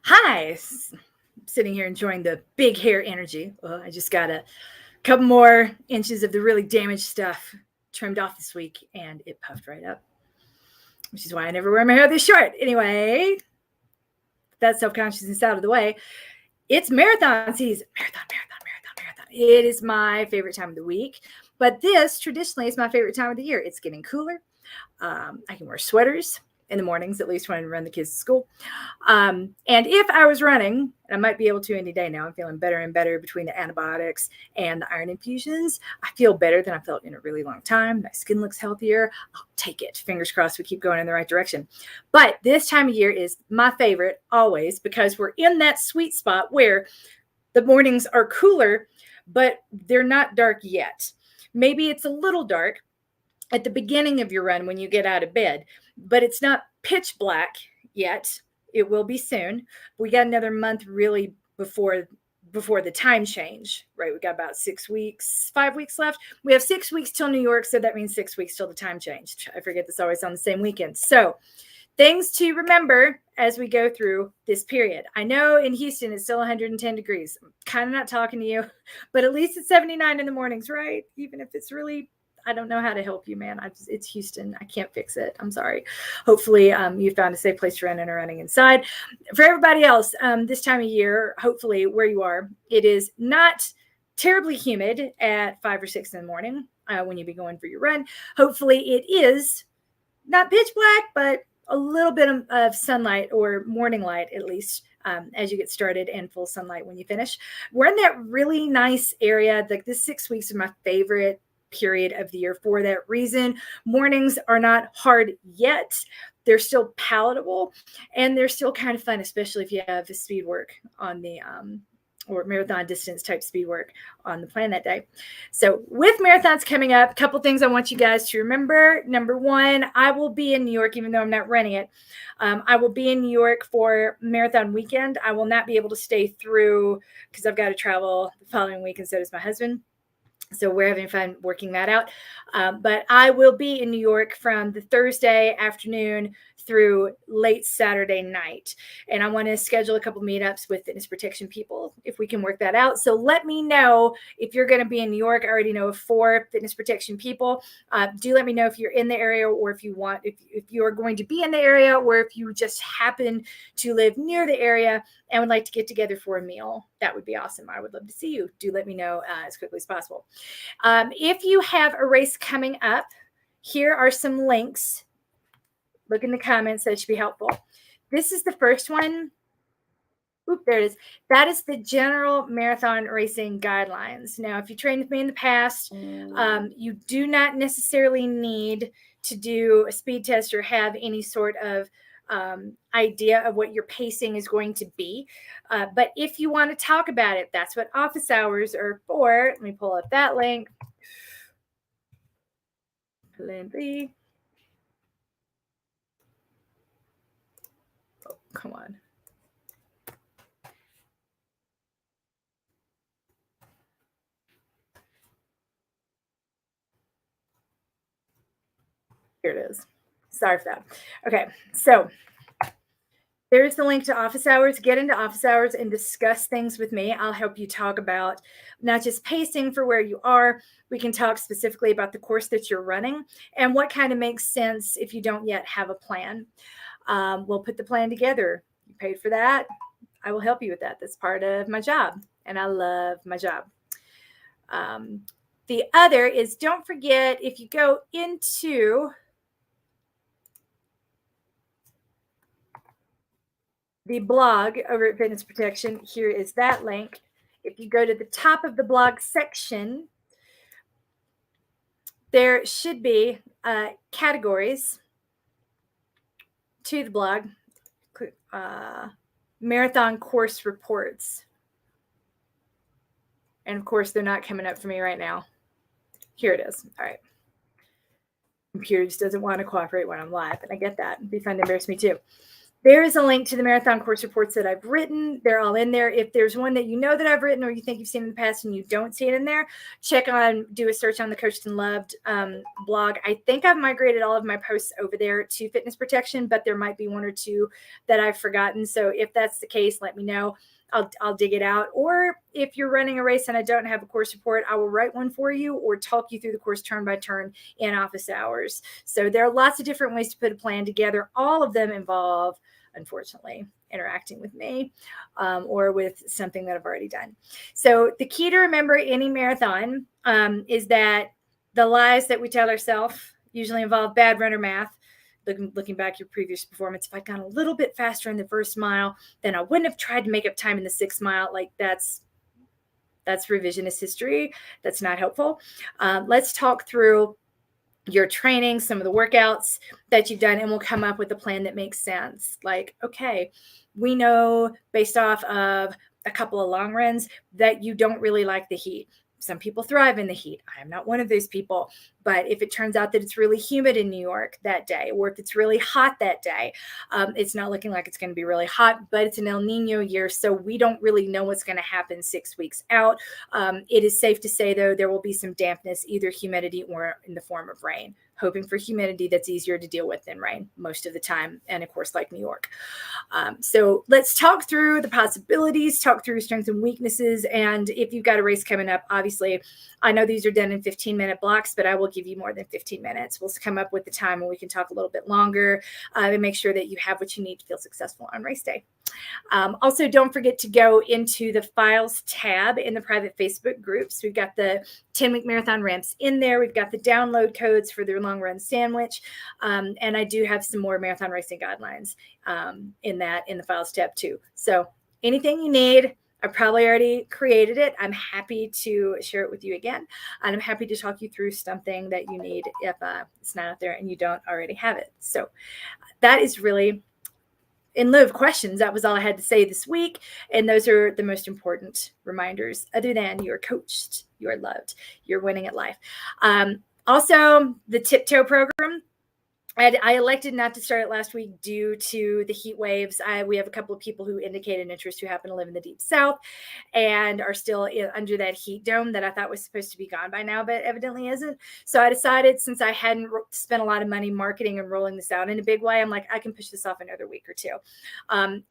Hi, sitting here enjoying the big hair energy. Well, I just got a couple more inches of the really damaged stuff trimmed off this week and it puffed right up, which is why I never wear my hair this short. Anyway, that self consciousness out of the way. It's marathon season. Marathon. It is my favorite time of the week, but this traditionally is my favorite time of the year. It's getting cooler. I can wear sweaters in the mornings, at least when I run the kids to school. And if I was running, and I might be able to any day now, I'm feeling better and better between the antibiotics and the iron infusions. I feel better than I felt in a really long time. My skin looks healthier. I'll take it. Fingers crossed we keep going in the right direction. But this time of year is my favorite always because we're in that sweet spot where the mornings are cooler, but they're not dark yet. Maybe it's a little dark at the beginning of your run when you get out of bed, but it's not pitch black yet. It will be soon. We got another month really before the time change, right? We got about 6 weeks, 5 weeks left. We have 6 weeks till New York, so that means 6 weeks till the time change. I forget this always on the same weekend. So things to remember as we go through this period. I know in Houston it's still 110 degrees. I'm kind of not talking to you, but at least it's 79 in the mornings, right? Even if it's really, I don't know how to help you, man. It's Houston. I can't fix it. I'm sorry. Hopefully you found a safe place to run and are running inside. For everybody else, this time of year, hopefully where you are, it is not terribly humid at 5 or 6 in the morning when you be going for your run. Hopefully it is not pitch black, but a little bit of sunlight or morning light at least as you get started and full sunlight when you finish. We're in that really nice area. Like this 6 weeks are my favorite period of the year for that reason. Mornings are not hard yet. They're still palatable and they're still kind of fun, especially if you have the speed work on the or marathon distance type speed work on the plan that day. So with marathons coming up, a couple things I want you guys to remember. Number one, I will be in New York, even though I'm not running it. I will be in New York for marathon weekend. I will not be able to stay through because I've got to travel the following week, and so does my husband. So we're having fun working that out. But I will be in New York from the Thursday afternoon through late Saturday night. And I want to schedule a couple meetups with fitness protection people if we can work that out. So let me know if you're going to be in New York. I already know of 4 fitness protection people. Do let me know if you're in the area or if you want, if you're going to be in the area or if you just happen to live near the area and would like to get together for a meal. That would be awesome. I would love to see you. Do let me know as quickly as possible. If you have a race coming up, here are some links. Look in the comments. That should be helpful. This is the first one. Oop, there it is. That is the general marathon racing guidelines. Now, if you trained with me in the past, you do not necessarily need to do a speed test or have any sort of idea of what your pacing is going to be. But if you want to talk about it, that's what office hours are for. Let me pull up that link. Plan B. Oh, come on. Here it is. Sorry for that. Okay, so there's the link to office hours. Get into office hours and discuss things with me. I'll help you talk about not just pacing for where you are. We can talk specifically about the course that you're running and what kind of makes sense if you don't yet have a plan. We'll put the plan together. You paid for that. I will help you with that. That's part of my job, and I love my job. The other is, don't forget, if you go into the blog over at Fitness Protection, here is that link. If you go to the top of the blog section, there should be categories to the blog, marathon course reports. And of course, they're not coming up for me right now. Here it is. All right. Computer just doesn't want to cooperate when I'm live, and I get that. It'd be fun to embarrass me too. There is a link to the marathon course reports that I've written. They're all in there. If there's one that you know that I've written or you think you've seen in the past and you don't see it in there, do a search on the Coached and Loved blog. I think I've migrated all of my posts over there to fitness protection, but there might be one or two that I've forgotten. So if that's the case, let me know. I'll dig it out. Or if you're running a race and I don't have a course report, I will write one for you or talk you through the course turn by turn in office hours. So there are lots of different ways to put a plan together. All of them involve, unfortunately, interacting with me or with something that I've already done. So the key to remember any marathon is that the lies that we tell ourselves usually involve bad runner math. Looking back at your previous performance, if I'd gone a little bit faster in the first mile, then I wouldn't have tried to make up time in the 6th mile. Like that's revisionist history. That's not helpful. Let's talk through your training, some of the workouts that you've done, and we'll come up with a plan that makes sense. Like, okay, we know based off of a couple of long runs that you don't really like the heat. Some people thrive in the heat. I'm not one of those people. But if it turns out that it's really humid in New York that day, or if it's really hot that day, it's not looking like it's going to be really hot, but it's an El Nino year. So we don't really know what's going to happen 6 weeks out. It is safe to say, though, there will be some dampness, either humidity or in the form of rain. Hoping for humidity that's easier to deal with than rain most of the time. And of course, like New York. So let's talk through the possibilities, talk through strengths and weaknesses. And if you've got a race coming up, obviously, I know these are done in 15-minute blocks, but I will give you more than 15 minutes. We'll come up with the time and we can talk a little bit longer and make sure that you have what you need to feel successful on race day. Also, don't forget to go into the files tab in the private Facebook groups. We've got the 10-week marathon ramps in there. We've got the download codes for their long run sandwich. And I do have some more marathon racing guidelines in the files tab too. So anything you need, I probably already created it. I'm happy to share it with you again. And I'm happy to talk you through something that you need if it's not out there and you don't already have it. So that is really, in lieu of questions, that was all I had to say this week. And those are the most important reminders, other than you're coached, you're loved, you're winning at life. Also, the Tiptoe program. I elected not to start it last week due to the heat waves. We have a couple of people who indicated interest who happen to live in the deep south and are still under that heat dome that I thought was supposed to be gone by now, but evidently isn't. So I decided, since I hadn't spent a lot of money marketing and rolling this out in a big way, I'm like, I can push this off another week or two.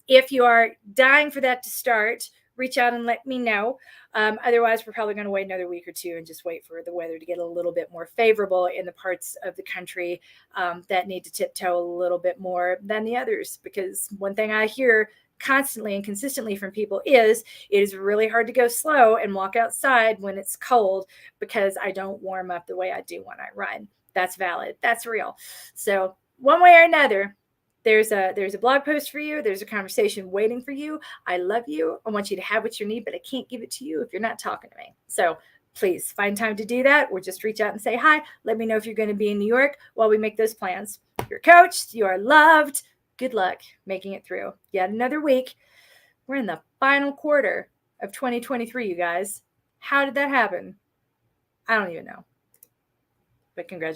If you are dying for that to start, reach out and let me know. Otherwise, we're probably going to wait another week or two and just wait for the weather to get a little bit more favorable in the parts of the country that need to tiptoe a little bit more than the others. Because one thing I hear constantly and consistently from people is it is really hard to go slow and walk outside when it's cold because I don't warm up the way I do when I run. That's valid. That's real. So one way or another, there's a blog post for you. There's a conversation waiting for you. I love you. I want you to have what you need, but I can't give it to you if you're not talking to me. So please find time to do that, or just reach out and say hi. Let me know if you're going to be in New York while we make those plans. You're coached. You are loved. Good luck making it through yet another week. We're in the final quarter of 2023, you guys. How did that happen? I don't even know. But congratulations.